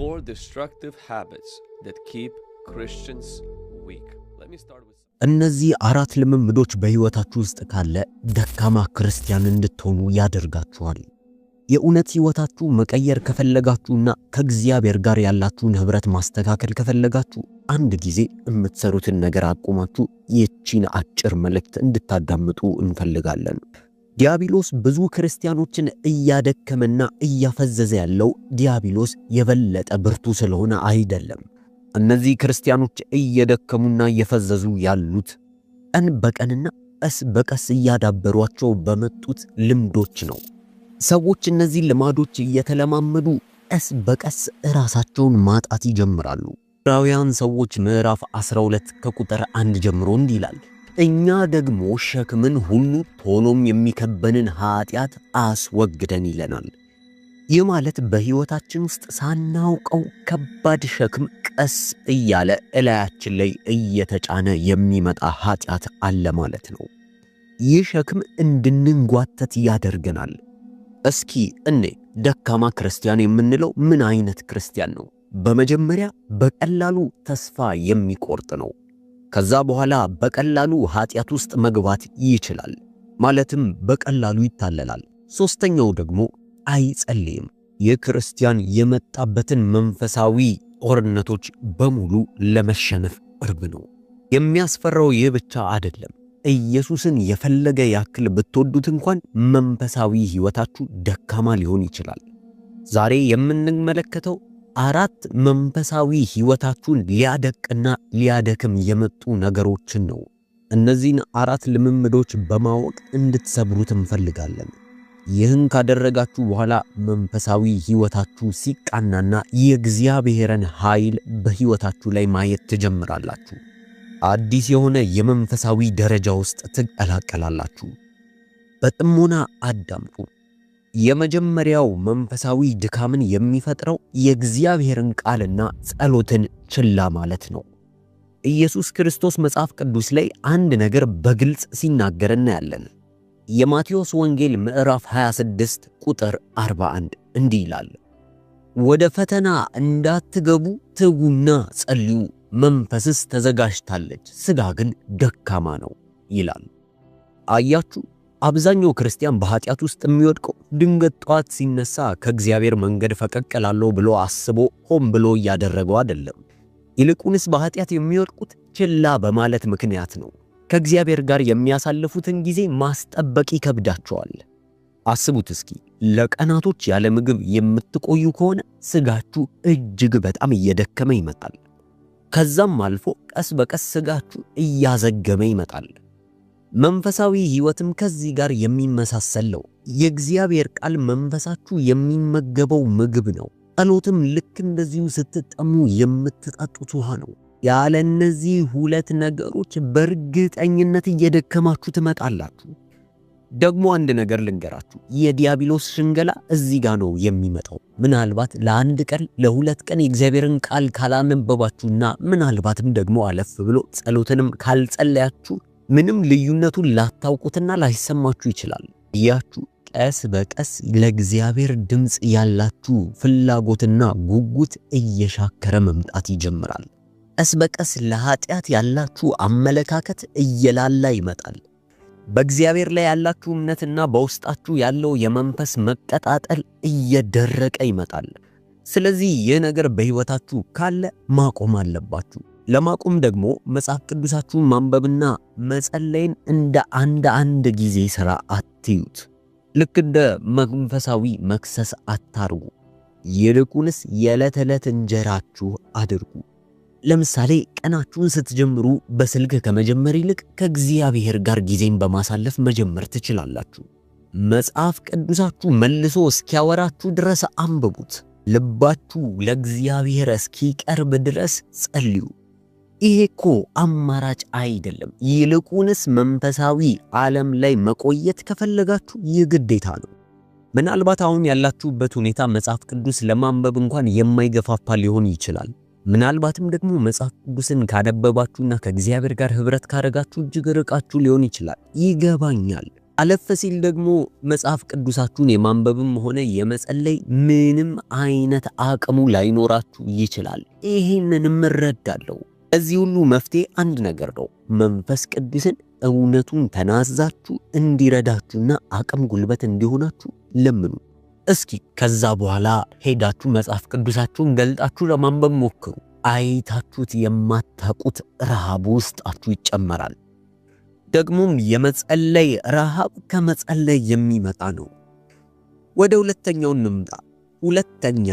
4 destructive habits that keep Christians weak. Let me start with እነዚህ አራት ልምምዶች በህይወታችሁ ውስጥ ካለ ደካማ ክርስቲያን እንድትሆኑ ያደርጋችኋል። የእውነት ህይወታችሁ መቀየር ከፈለጋችሁና ከእግዚአብሔር ጋር ያላችሁን ህብረት ማስተካከል ከፈለጋችሁ አንድ ጊዜ የምትሰሩትን ነገር አቁማችሁ ይህችን አጭር መልእክት እንድታዳምጡ እንፈልጋለን። ዲያብሎስ ብዙ ክርስቲያኖችን እያደከመና እያፈዘዘ ያለው ዲያብሎስ የበለጠ ብርቱ ስለሆነ አይደለም። እነዚህ ክርስቲያኖች እየደከሙና እየፈዘዙ ያሉት ቀን በቀንና ቀስ በቀስ እያዳበሯቸው በመጡት ልምዶች ነው። ሰዎች እነዚህ ልማዶች እየተለማመዱ ቀስ በቀስ ራሳቸውን ማጣት ይጀምራሉ። ዕብራውያን ሰዎች ምዕራፍ 12 ከቁጥር 1 ጀምሮ እንዲህ ይላል፣ እኛ ደግሞ ሸክምን ሁሉ ቶሎም የሚከበንን ኃጢአት አስወግደን ይለናል። ይህ ማለት በህይወታችን ውስጥ ሳናውቀው ከባድ ሸክም ቀስ እያለ እላያችን ላይ እየተጫነ የሚመጣ ኃጢአት አለ ማለት ነው። ይህ ሸክም እንድንጓተት ያደርገናል። እስኪ ደካማ ክርስቲያን የምንለው ምን አይነት ክርስቲያን ነው? በመጀመሪያ በቀላሉ ተስፋ የሚቆርጥ ነው። ከዛ በኋላ በቀላሉ ኃጢአት ውስጥ መግባት ይችላል፣ ማለትም በቀላሉ ይታለላል። ሶስተኛው ደግሞ አይጸልይም። የክርስቲያን የመጣበትን መንፈሳዊ ጦርነቶች በሙሉ ለመሸነፍ ቅርብ ነው። የሚያስፈራው ይህ ብቻ አይደለም። ኢየሱስን የፈለገ ያክል ብትወዱት እንኳን መንፈሳዊ ህይወታችሁ ደካማ ሊሆን ይችላል። ዛሬ የምንመለከተው አራት መንፈሳዊ ህይወታችሁን ሊያደቅና ሊያደክም የመጡ ነገሮችን ነው። እነዚህን አራት ልምምዶች በማወቅ እንድትሰብሩት እንፈልጋለን። ይህን ካደረጋችሁ በኋላ መንፈሳዊ ህይወታችሁ ሲቃናና የእግዚአብሔርን ኃይል በህይወታችሁ ላይ ማየት ትጀምራላችሁ። አዲስ የሆነ የመንፈሳዊ ደረጃ ውስጥ ትቀላቀላላችሁ። በጥሞና አዳምጡ። የመጀመሪያው መንፈሳዊ ድካምን የሚፈጥረው የእግዚአብሔርን ቃልና ጸሎትን ችላ ማለት ነው። ኢየሱስ ክርስቶስ መጽሐፍ ቅዱስ ላይ አንድ ነገር በግልጽ ሲናገር እናያለን። የማቴዎስ ወንጌል ምዕራፍ 26 ቁጥር 41 እንዲህ ይላል፣ ወደ ፈተና እንዳትገቡ ትጉና ጸልዩ፣ መንፈስስ ተዘጋጅታለች፣ ሥጋ ግን ደካማ ነው ይላል። አያችሁ፣ አብዛኛው ክርስቲያን በኃጢአት ውስጥ የሚወድቀው ድንገት ጧት ሲነሳ ከእግዚአብሔር መንገድ ፈቀቅ እላለሁ ብሎ አስቦ ሆን ብሎ እያደረገው አይደለም። ይልቁንስ በኃጢአት የሚወድቁት ችላ በማለት ምክንያት ነው። ከእግዚአብሔር ጋር የሚያሳልፉትን ጊዜ ማስጠበቅ ይከብዳቸዋል። አስቡት እስኪ፣ ለቀናቶች ያለ ምግብ የምትቆዩ ከሆነ ሥጋችሁ እጅግ በጣም እየደከመ ይመጣል። ከዛም አልፎ ቀስ በቀስ ሥጋችሁ እያዘገመ ይመጣል። መንፈሳዊ ህይወትም ከዚህ ጋር የሚመሳሰል ነው። የእግዚአብሔር ቃል መንፈሳችሁ የሚመገበው ምግብ ነው። ጸሎትም ልክ እንደዚሁ ስትጠሙ የምትጠጡት ውሃ ነው። ያለ እነዚህ ሁለት ነገሮች በእርግጠኝነት እየደከማችሁ ትመጣላችሁ። ደግሞ አንድ ነገር ልንገራችሁ፣ የዲያብሎስ ሽንገላ እዚህ ጋር ነው የሚመጣው። ምናልባት ለአንድ ቀን ለሁለት ቀን የእግዚአብሔርን ቃል ካላነበባችሁና ምናልባትም ደግሞ አለፍ ብሎ ጸሎትንም ካልጸለያችሁ ምንም ልዩነቱን ላታውቁትና ላይሰማችሁ ይችላል። ያችሁ ቀስ በቀስ ለእግዚአብሔር ድምጽ ያላችሁ ፍላጎትና ጉጉት እየሻከረ መምጣት ይጀምራል። ቀስ በቀስ ለኃጢአት ያላችሁ አመለካከት እየላላ ይመጣል። በእግዚአብሔር ላይ ያላችሁ እምነትና በውስጣችሁ ያለው የመንፈስ መቀጣጠል እየደረቀ ይመጣል። ስለዚህ ይህ ነገር በህይወታችሁ ካለ ማቆም አለባችሁ። ለማቆም ደግሞ መጽሐፍ ቅዱሳችሁን ማንበብና መጸለይን እንደ አንድ ጊዜ ሥራ አትዩት። ልክ እንደ መንፈሳዊ መክሰስ አታርጉ። ይልቁንስ የዕለት ዕለት እንጀራችሁ አድርጉ። ለምሳሌ ቀናችሁን ስትጀምሩ በስልክ ከመጀመር ይልቅ ከእግዚአብሔር ጋር ጊዜን በማሳለፍ መጀመር ትችላላችሁ። መጽሐፍ ቅዱሳችሁ መልሶ እስኪያወራችሁ ድረስ አንብቡት። ልባችሁ ለእግዚአብሔር እስኪቀርብ ድረስ ጸልዩ። ይሄ እኮ አማራጭ አይደለም። ይልቁንስ መንፈሳዊ ዓለም ላይ መቆየት ከፈለጋችሁ የግዴታ ነው። ምናልባት አሁን ያላችሁበት ሁኔታ መጽሐፍ ቅዱስ ለማንበብ እንኳን የማይገፋፋ ሊሆን ይችላል። ምናልባትም ደግሞ መጽሐፍ ቅዱስን ካነበባችሁና ከእግዚአብሔር ጋር ህብረት ካረጋችሁ እጅግ ርቃችሁ ሊሆን ይችላል። ይገባኛል። አለፈ ሲል ደግሞ መጽሐፍ ቅዱሳችሁን የማንበብም ሆነ የመጸለይ ምንም አይነት አቅሙ ላይኖራችሁ ይችላል። ይሄንንም እረዳለሁ። እዚህ ሁሉ መፍትሄ አንድ ነገር ነው። መንፈስ ቅዱስን እውነቱን ተናዛችሁ እንዲረዳችሁና አቅም ጉልበት እንዲሆናችሁ ለምኑ። እስኪ ከዛ በኋላ ሄዳችሁ መጽሐፍ ቅዱሳችሁን ገልጣችሁ ለማንበብ ሞክሩ። አይታችሁት የማታውቁት ረሃብ ውስጣችሁ ይጨመራል። ደግሞም የመጸለይ ረሃብ ከመጸለይ የሚመጣ ነው። ወደ ሁለተኛው እንምጣ። ሁለተኛ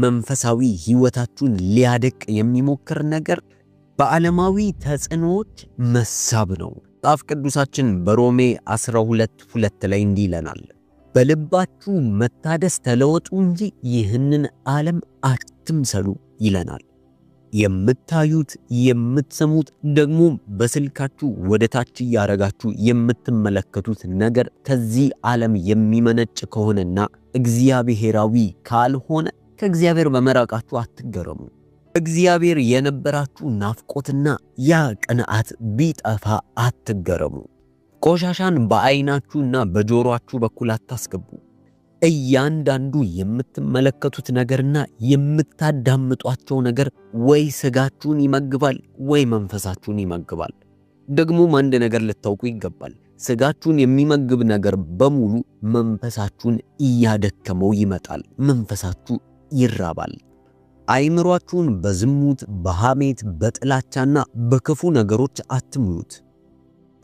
መንፈሳዊ ህይወታችሁን ሊያደቅ የሚሞክር ነገር በዓለማዊ ተጽዕኖዎች መሳብ ነው። መጽሐፍ ቅዱሳችን በሮሜ 12:2 ላይ እንዲህ ይለናል፣ በልባችሁ መታደስ ተለወጡ እንጂ ይህንን ዓለም አትምሰሉ ይለናል። የምታዩት የምትሰሙት ደግሞ በስልካችሁ ወደታች ያረጋችሁ የምትመለከቱት ነገር ከዚህ ዓለም የሚመነጭ ከሆነና እግዚአብሔራዊ ካልሆነ ከእግዚአብሔር በመራቃችሁ አትገረሙ። እግዚአብሔር የነበራችሁ ናፍቆትና ያ ቅንዓት ቢጠፋ አትገረሙ። ቆሻሻን በአይናችሁና በጆሮአችሁ በኩል አታስገቡ። እያንዳንዱ የምትመለከቱት ነገርና የምታዳምጧቸው ነገር ወይ ስጋችሁን ይመግባል ወይ መንፈሳችሁን ይመግባል። ደግሞም አንድ ነገር ልታውቁ ይገባል። ስጋችሁን የሚመግብ ነገር በሙሉ መንፈሳችሁን እያደከመው ይመጣል። መንፈሳችሁ ይራባል። አይምሯችሁን በዝሙት፣ በሐሜት፣ በጥላቻና በክፉ ነገሮች አትሙሉት።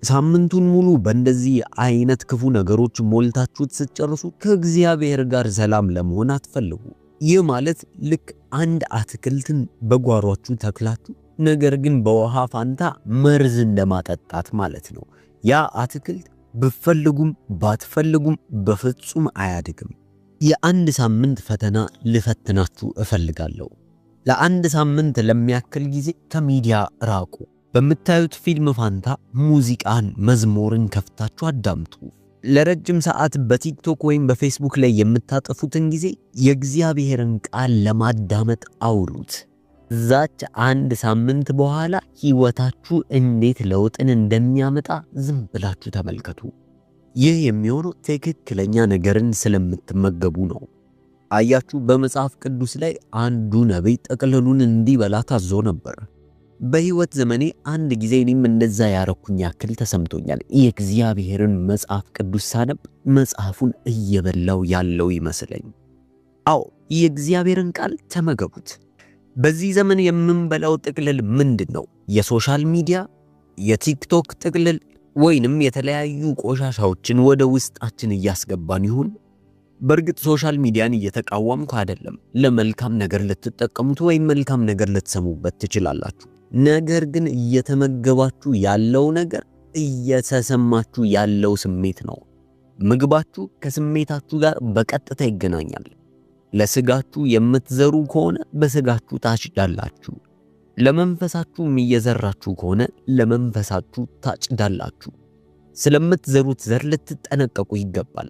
ሳምንቱን ሙሉ በእንደዚህ አይነት ክፉ ነገሮች ሞልታችሁት ስትጨርሱ ከእግዚአብሔር ጋር ሰላም ለመሆን አትፈልጉ። ይህ ማለት ልክ አንድ አትክልትን በጓሯችሁ ተክላችሁ ነገር ግን በውሃ ፋንታ መርዝ እንደማጠጣት ማለት ነው። ያ አትክልት ብትፈልጉም ባትፈልጉም በፍጹም አያድግም። የአንድ ሳምንት ፈተና ልፈትናችሁ እፈልጋለሁ። ለአንድ ሳምንት ለሚያክል ጊዜ ከሚዲያ ራቁ። በምታዩት ፊልም ፋንታ ሙዚቃን፣ መዝሙርን ከፍታችሁ አዳምጡ። ለረጅም ሰዓት በቲክቶክ ወይም በፌስቡክ ላይ የምታጠፉትን ጊዜ የእግዚአብሔርን ቃል ለማዳመጥ አውሉት። ዛች አንድ ሳምንት በኋላ ህይወታችሁ እንዴት ለውጥን እንደሚያመጣ ዝም ብላችሁ ተመልከቱ። ይህ የሚሆነው ትክክለኛ ነገርን ስለምትመገቡ ነው። አያችሁ፣ በመጽሐፍ ቅዱስ ላይ አንዱ ነብይ ጥቅልሉን እንዲበላ ታዞ ነበር። በህይወት ዘመኔ አንድ ጊዜ እኔም እንደዛ ያረኩኝ ያክል ተሰምቶኛል። የእግዚአብሔርን መጽሐፍ ቅዱስ ሳነብ መጽሐፉን እየበላው ያለው ይመስለኝ። አዎ፣ የእግዚአብሔርን ቃል ተመገቡት። በዚህ ዘመን የምንበላው ጥቅልል ምንድነው? የሶሻል ሚዲያ፣ የቲክቶክ ጥቅልል ወይንም የተለያዩ ቆሻሻዎችን ወደ ውስጣችን እያስገባን ይሁን? በርግጥ ሶሻል ሚዲያን እየተቃወምኩ አይደለም። ለመልካም ነገር ልትጠቀሙት ወይም መልካም ነገር ልትሰሙበት ትችላላችሁ። ነገር ግን እየተመገባችሁ ያለው ነገር እየተሰማችሁ ያለው ስሜት ነው። ምግባችሁ ከስሜታችሁ ጋር በቀጥታ ይገናኛል። ለስጋችሁ የምትዘሩ ከሆነ በስጋችሁ ታጭዳላችሁ። ለመንፈሳችሁ እየዘራችሁ ከሆነ ለመንፈሳችሁ ታጭዳላችሁ። ስለምትዘሩት ዘር ልትጠነቀቁ ይገባል።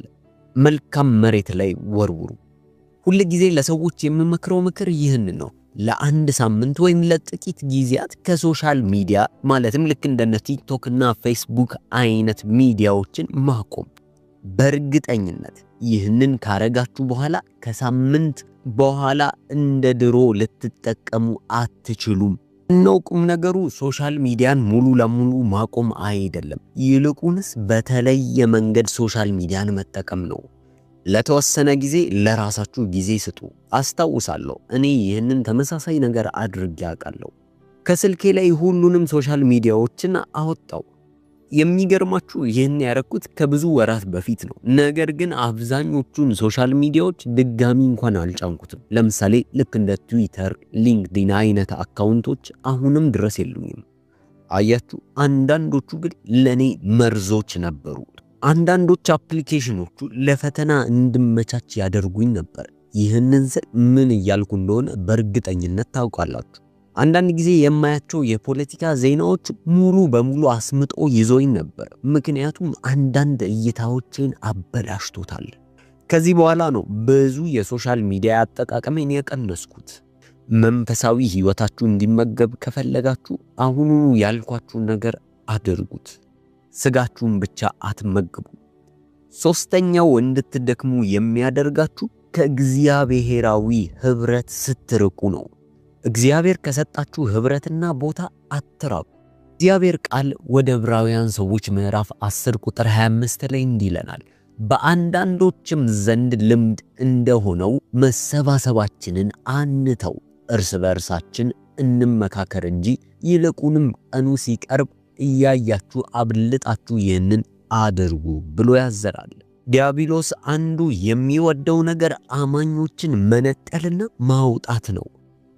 መልካም መሬት ላይ ወርውሩ። ሁሉ ጊዜ ለሰዎች የምመክረው ምክር ይህን ነው። ለአንድ ሳምንት ወይም ለጥቂት ጊዜያት ከሶሻል ሚዲያ ማለትም ልክ እንደነ ቲክቶክ እና ፌስቡክ አይነት ሚዲያዎችን ማቆም። በእርግጠኝነት ይህንን ካረጋችሁ በኋላ ከሳምንት በኋላ እንደ ድሮ ልትጠቀሙ አትችሉም። ነው ቁም ነገሩ ሶሻል ሚዲያን ሙሉ ለሙሉ ማቆም አይደለም። ይልቁንስ በተለየ መንገድ ሶሻል ሚዲያን መጠቀም ነው። ለተወሰነ ጊዜ ለራሳችሁ ጊዜ ስጡ። አስታውሳለሁ እኔ ይህንን ተመሳሳይ ነገር አድርጌ አውቃለሁ። ከስልኬ ላይ ሁሉንም ሶሻል ሚዲያዎችን አወጣው። የሚገርማችሁ ይህን ያረኩት ከብዙ ወራት በፊት ነው። ነገር ግን አብዛኞቹን ሶሻል ሚዲያዎች ድጋሚ እንኳን አልጫንኩትም። ለምሳሌ ልክ እንደ ትዊተር፣ ሊንክድኢን አይነት አካውንቶች አሁንም ድረስ የሉኝም። አያችሁ፣ አንዳንዶቹ ግን ለኔ መርዞች ነበሩ። አንዳንዶች አፕሊኬሽኖቹ ለፈተና እንድመቻች ያደርጉኝ ነበር። ይህንን ምን እያልኩ እንደሆነ በእርግጠኝነት ታውቃላችሁ። አንዳንድ ጊዜ የማያቸው የፖለቲካ ዜናዎች ሙሉ በሙሉ አስምጦ ይዞኝ ነበር። ምክንያቱም አንዳንድ እይታዎችን አበላሽቶታል። ከዚህ በኋላ ነው ብዙ የሶሻል ሚዲያ አጠቃቀሜን የቀነስኩት። መንፈሳዊ ህይወታችሁ እንዲመገብ ከፈለጋችሁ አሁኑኑ ያልኳችሁን ነገር አድርጉት። ስጋችሁን ብቻ አትመግቡ። ሶስተኛው እንድትደክሙ የሚያደርጋችሁ ከእግዚአብሔራዊ ህብረት ስትርቁ ነው። እግዚአብሔር ከሰጣችሁ ህብረትና ቦታ አትራቁ። እግዚአብሔር ቃል ወደ ዕብራውያን ሰዎች ምዕራፍ 10 ቁጥር 25 ላይ እንዲህ ይለናል፣ በአንዳንዶችም ዘንድ ልምድ እንደሆነው መሰባሰባችንን አንተው፣ እርስ በእርሳችን እንመካከር እንጂ ይልቁንም ቀኑ ሲቀርብ እያያችሁ አብልጣችሁ ይህንን አድርጉ ብሎ ያዘራል። ዲያብሎስ አንዱ የሚወደው ነገር አማኞችን መነጠልና ማውጣት ነው።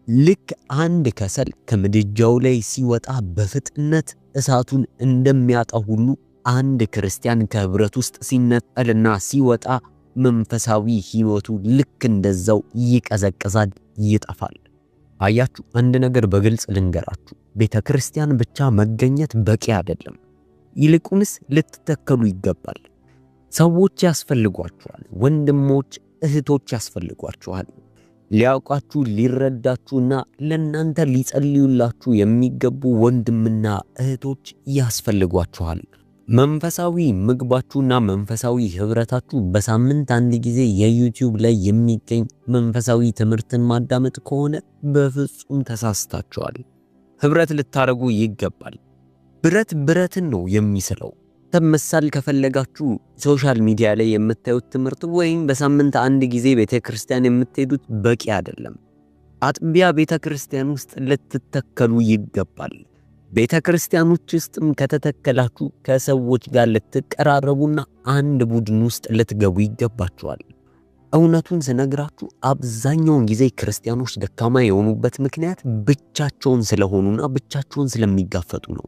ልክ አንድ ከሰል ከምድጃው ላይ ሲወጣ በፍጥነት እሳቱን እንደሚያጣው ሁሉ አንድ ክርስቲያን ከህብረት ውስጥ ሲነጠልና ሲወጣ መንፈሳዊ ህይወቱ ልክ እንደዛው ይቀዘቅዛል፣ ይጠፋል። አያችሁ፣ አንድ ነገር በግልጽ ልንገራችሁ፣ ቤተክርስቲያን ብቻ መገኘት በቂ አይደለም። ይልቁንስ ልትተከሉ ይገባል። ሰዎች ያስፈልጓችኋል፣ ወንድሞች እህቶች ያስፈልጓችኋል። ሊያውቃችሁ ሊረዳችሁና ለእናንተ ሊጸልዩላችሁ የሚገቡ ወንድምና እህቶች ያስፈልጓችኋል። መንፈሳዊ ምግባችሁና መንፈሳዊ ህብረታችሁ በሳምንት አንድ ጊዜ የዩቲዩብ ላይ የሚገኝ መንፈሳዊ ትምህርትን ማዳመጥ ከሆነ በፍጹም ተሳስታችኋል። ህብረት ልታረጉ ይገባል። ብረት ብረትን ነው የሚስለው። ተመሳል ከፈለጋችሁ ሶሻል ሚዲያ ላይ የምታዩት ትምህርት ወይም በሳምንት አንድ ጊዜ ቤተክርስቲያን የምትሄዱት በቂ አይደለም። አጥቢያ ቤተክርስቲያን ውስጥ ልትተከሉ ይገባል። ቤተክርስቲያኖች ውስጥም ከተተከላችሁ ከሰዎች ጋር ልትቀራረቡና አንድ ቡድን ውስጥ ልትገቡ ይገባችኋል። እውነቱን ስነግራችሁ አብዛኛውን ጊዜ ክርስቲያኖች ደካማ የሆኑበት ምክንያት ብቻቸውን ስለሆኑና ብቻቸውን ስለሚጋፈጡ ነው።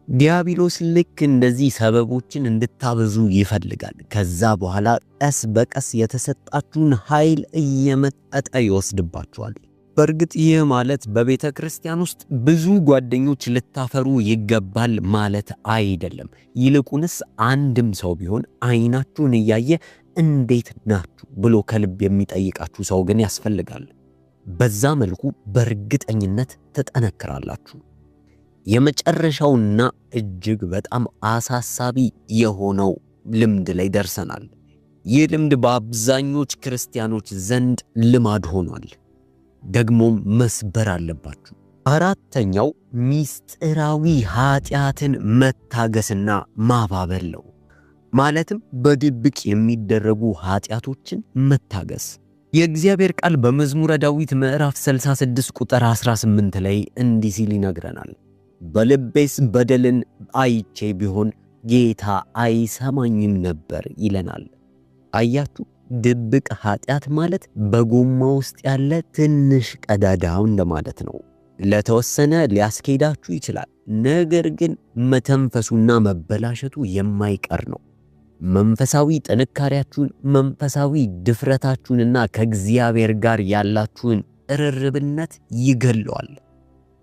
ዲያብሎስ ልክ እንደዚህ ሰበቦችን እንድታበዙ ይፈልጋል። ከዛ በኋላ ቀስ በቀስ የተሰጣችሁን ኃይል እየመጠጠ ይወስድባችኋል። በእርግጥ ይህ ማለት በቤተ ክርስቲያን ውስጥ ብዙ ጓደኞች ልታፈሩ ይገባል ማለት አይደለም። ይልቁንስ አንድም ሰው ቢሆን አይናችሁን እያየ እንዴት ናችሁ ብሎ ከልብ የሚጠይቃችሁ ሰው ግን ያስፈልጋል። በዛ መልኩ በእርግጠኝነት ተጠነክራላችሁ። የመጨረሻውና እጅግ በጣም አሳሳቢ የሆነው ልምድ ላይ ደርሰናል። ይህ ልምድ በአብዛኞች ክርስቲያኖች ዘንድ ልማድ ሆኗል። ደግሞም መስበር አለባችሁ። አራተኛው ሚስጥራዊ ኃጢአትን መታገስና ማባበል ነው። ማለትም በድብቅ የሚደረጉ ኃጢአቶችን መታገስ። የእግዚአብሔር ቃል በመዝሙረ ዳዊት ምዕራፍ 66 ቁጥር 18 ላይ እንዲህ ሲል ይነግረናል፣ በልቤስ በደልን አይቼ ቢሆን ጌታ አይሰማኝም ነበር ይለናል። አያችሁ፣ ድብቅ ኃጢአት ማለት በጎማ ውስጥ ያለ ትንሽ ቀዳዳው እንደማለት ነው። ለተወሰነ ሊያስኬዳችሁ ይችላል፣ ነገር ግን መተንፈሱና መበላሸቱ የማይቀር ነው። መንፈሳዊ ጥንካሬያችሁን፣ መንፈሳዊ ድፍረታችሁንና ከእግዚአብሔር ጋር ያላችሁን ቅርርብነት ይገለዋል።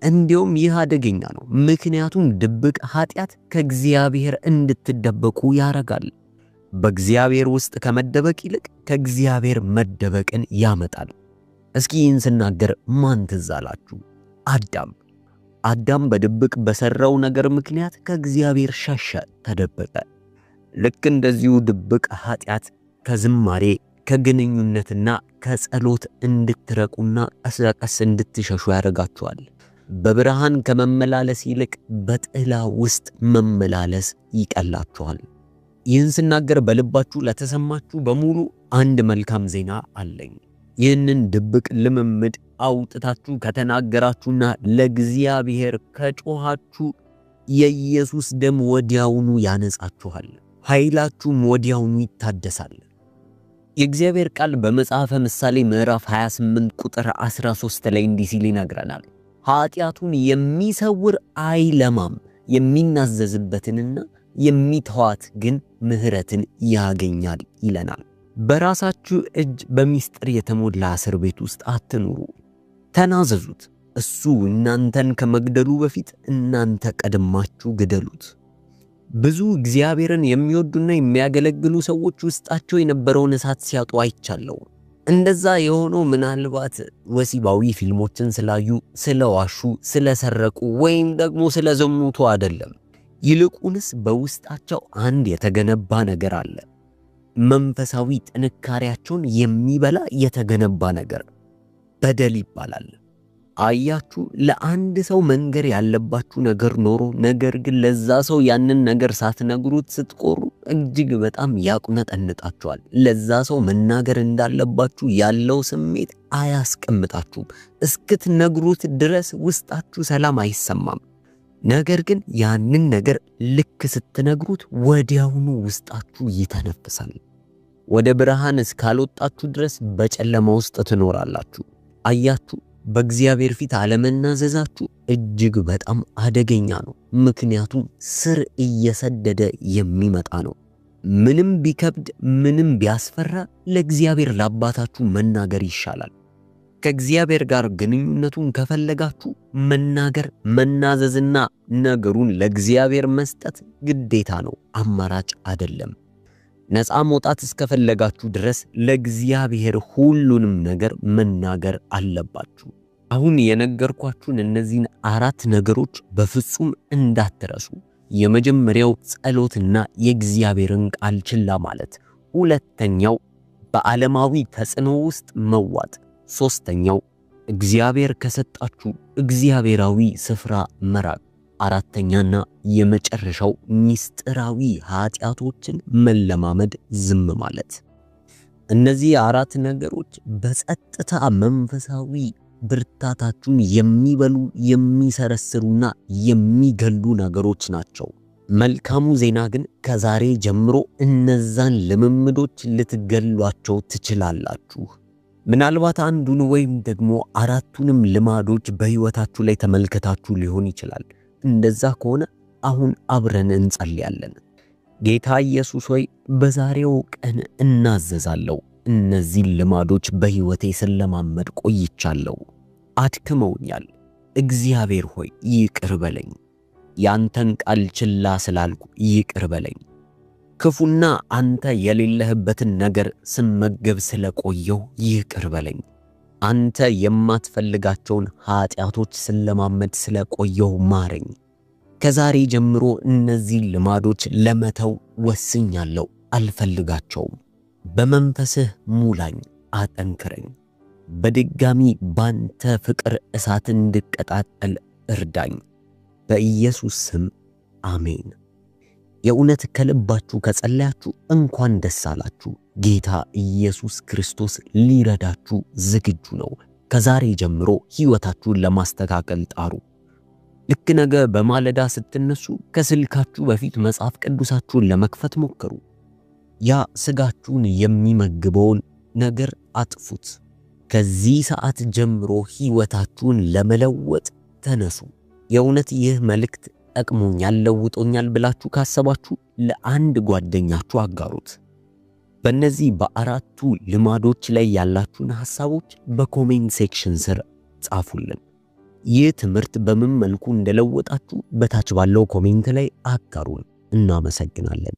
እንዲሁም ይህ አደገኛ ነው፣ ምክንያቱም ድብቅ ኃጢአት ከእግዚአብሔር እንድትደበቁ ያረጋል። በእግዚአብሔር ውስጥ ከመደበቅ ይልቅ ከእግዚአብሔር መደበቅን ያመጣል። እስኪ ይህን ስናገር ማን ትዝ አላችሁ? አዳም በድብቅ በሰራው ነገር ምክንያት ከእግዚአብሔር ሸሸ፣ ተደበቀ። ልክ እንደዚሁ ድብቅ ኃጢአት ከዝማሬ ከግንኙነትና ከጸሎት እንድትረቁና ቀስ በቀስ እንድትሸሹ ያደርጋችኋል። በብርሃን ከመመላለስ ይልቅ በጥላ ውስጥ መመላለስ ይቀላችኋል። ይህን ስናገር በልባችሁ ለተሰማችሁ በሙሉ አንድ መልካም ዜና አለኝ። ይህንን ድብቅ ልምምድ አውጥታችሁ ከተናገራችሁና ለእግዚአብሔር ከጮኻችሁ የኢየሱስ ደም ወዲያውኑ ያነጻችኋል፣ ኃይላችሁም ወዲያውኑ ይታደሳል። የእግዚአብሔር ቃል በመጽሐፈ ምሳሌ ምዕራፍ 28 ቁጥር 13 ላይ እንዲህ ሲል ይነግረናል፣ ኃጢአቱን የሚሰውር አይለማም፣ የሚናዘዝበትንና የሚተዋት ግን ምሕረትን ያገኛል ይለናል። በራሳችሁ እጅ በሚስጥር የተሞላ እስር ቤት ውስጥ አትኑሩ። ተናዘዙት። እሱ እናንተን ከመግደሉ በፊት እናንተ ቀድማችሁ ግደሉት። ብዙ እግዚአብሔርን የሚወዱና የሚያገለግሉ ሰዎች ውስጣቸው የነበረውን እሳት ሲያጡ አይቻለው። እንደዛ የሆነው ምናልባት ወሲባዊ ፊልሞችን ስላዩ፣ ስለዋሹ፣ ስለሰረቁ ወይም ደግሞ ስለዘሙቱ አይደለም። ይልቁንስ በውስጣቸው አንድ የተገነባ ነገር አለ። መንፈሳዊ ጥንካሬያቸውን የሚበላ የተገነባ ነገር በደል ይባላል። አያችሁ፣ ለአንድ ሰው መንገር ያለባችሁ ነገር ኖሮ ነገር ግን ለዛ ሰው ያንን ነገር ሳትነግሩት ስትቆሩ እጅግ በጣም ያቁነጠንጣችኋል። ለዛ ሰው መናገር እንዳለባችሁ ያለው ስሜት አያስቀምጣችሁም። እስክትነግሩት ድረስ ውስጣችሁ ሰላም አይሰማም። ነገር ግን ያንን ነገር ልክ ስትነግሩት ወዲያውኑ ውስጣችሁ ይተነፍሳል። ወደ ብርሃን እስካልወጣችሁ ድረስ በጨለማ ውስጥ ትኖራላችሁ። አያችሁ፣ በእግዚአብሔር ፊት አለመናዘዛችሁ እጅግ በጣም አደገኛ ነው። ምክንያቱም ስር እየሰደደ የሚመጣ ነው። ምንም ቢከብድ ምንም ቢያስፈራ ለእግዚአብሔር ለአባታችሁ መናገር ይሻላል። ከእግዚአብሔር ጋር ግንኙነቱን ከፈለጋችሁ መናገር፣ መናዘዝና ነገሩን ለእግዚአብሔር መስጠት ግዴታ ነው፣ አማራጭ አይደለም። ነፃ መውጣት እስከፈለጋችሁ ድረስ ለእግዚአብሔር ሁሉንም ነገር መናገር አለባችሁ። አሁን የነገርኳችሁን እነዚህን 4 ነገሮች በፍጹም እንዳትረሱ። የመጀመሪያው ጸሎትና የእግዚአብሔርን ቃል ችላ ማለት፣ ሁለተኛው በዓለማዊ ተጽዕኖ ውስጥ መዋጥ፣ ሶስተኛው እግዚአብሔር ከሰጣችሁ እግዚአብሔራዊ ስፍራ መራቅ፣ አራተኛና የመጨረሻው ሚስጥራዊ ኃጢያቶችን መለማመድ፣ ዝም ማለት። እነዚህ 4 ነገሮች በጸጥታ መንፈሳዊ ብርታታችሁን የሚበሉ የሚሰረስሩና የሚገሉ ነገሮች ናቸው። መልካሙ ዜና ግን ከዛሬ ጀምሮ እነዛን ልምምዶች ልትገሏቸው ትችላላችሁ። ምናልባት አንዱን ወይም ደግሞ 4ቱንም ልማዶች በህይወታችሁ ላይ ተመልከታችሁ ሊሆን ይችላል። እንደዛ ከሆነ አሁን አብረን እንጸልያለን። ጌታ ኢየሱስ ሆይ በዛሬው ቀን እናዘዛለሁ። እነዚህ ልማዶች በህይወቴ ስለማመድ ቆይቻለሁ፣ አድክመውኛል። እግዚአብሔር ሆይ ይቅር በለኝ። ያንተን ቃል ችላ ስላልኩ ይቅር በለኝ። ክፉና አንተ የሌለህበትን ነገር ስመገብ ስለቆየው ይቅር በለኝ። አንተ የማትፈልጋቸውን ኃጢያቶች ስለማመድ ስለቆየው ማረኝ። ከዛሬ ጀምሮ እነዚህ ልማዶች ለመተው ወስኛለሁ፣ አልፈልጋቸውም። በመንፈስህ ሙላኝ፣ አጠንክረኝ። በድጋሚ ባንተ ፍቅር እሳት እንድቀጣጠል እርዳኝ። በኢየሱስ ስም አሜን። የእውነት ከልባችሁ ከጸለያችሁ እንኳን ደስ አላችሁ። ጌታ ኢየሱስ ክርስቶስ ሊረዳችሁ ዝግጁ ነው። ከዛሬ ጀምሮ ህይወታችሁን ለማስተካከል ጣሩ። ልክ ነገ በማለዳ ስትነሱ ከስልካችሁ በፊት መጽሐፍ ቅዱሳችሁን ለመክፈት ሞክሩ። ያ ስጋችሁን የሚመግበውን ነገር አጥፉት። ከዚህ ሰዓት ጀምሮ ህይወታችሁን ለመለወጥ ተነሱ። የእውነት ይህ መልእክት ጠቅሞኛል፣ ለውጦኛል ብላችሁ ካሰባችሁ ለአንድ ጓደኛችሁ አጋሩት። በእነዚህ በ4ቱ ልማዶች ላይ ያላችሁን ሐሳቦች በኮሜንት ሴክሽን ስር ጻፉልን። ይህ ትምህርት በምን መልኩ እንደለወጣችሁ በታች ባለው ኮሜንት ላይ አጋሩን። እናመሰግናለን።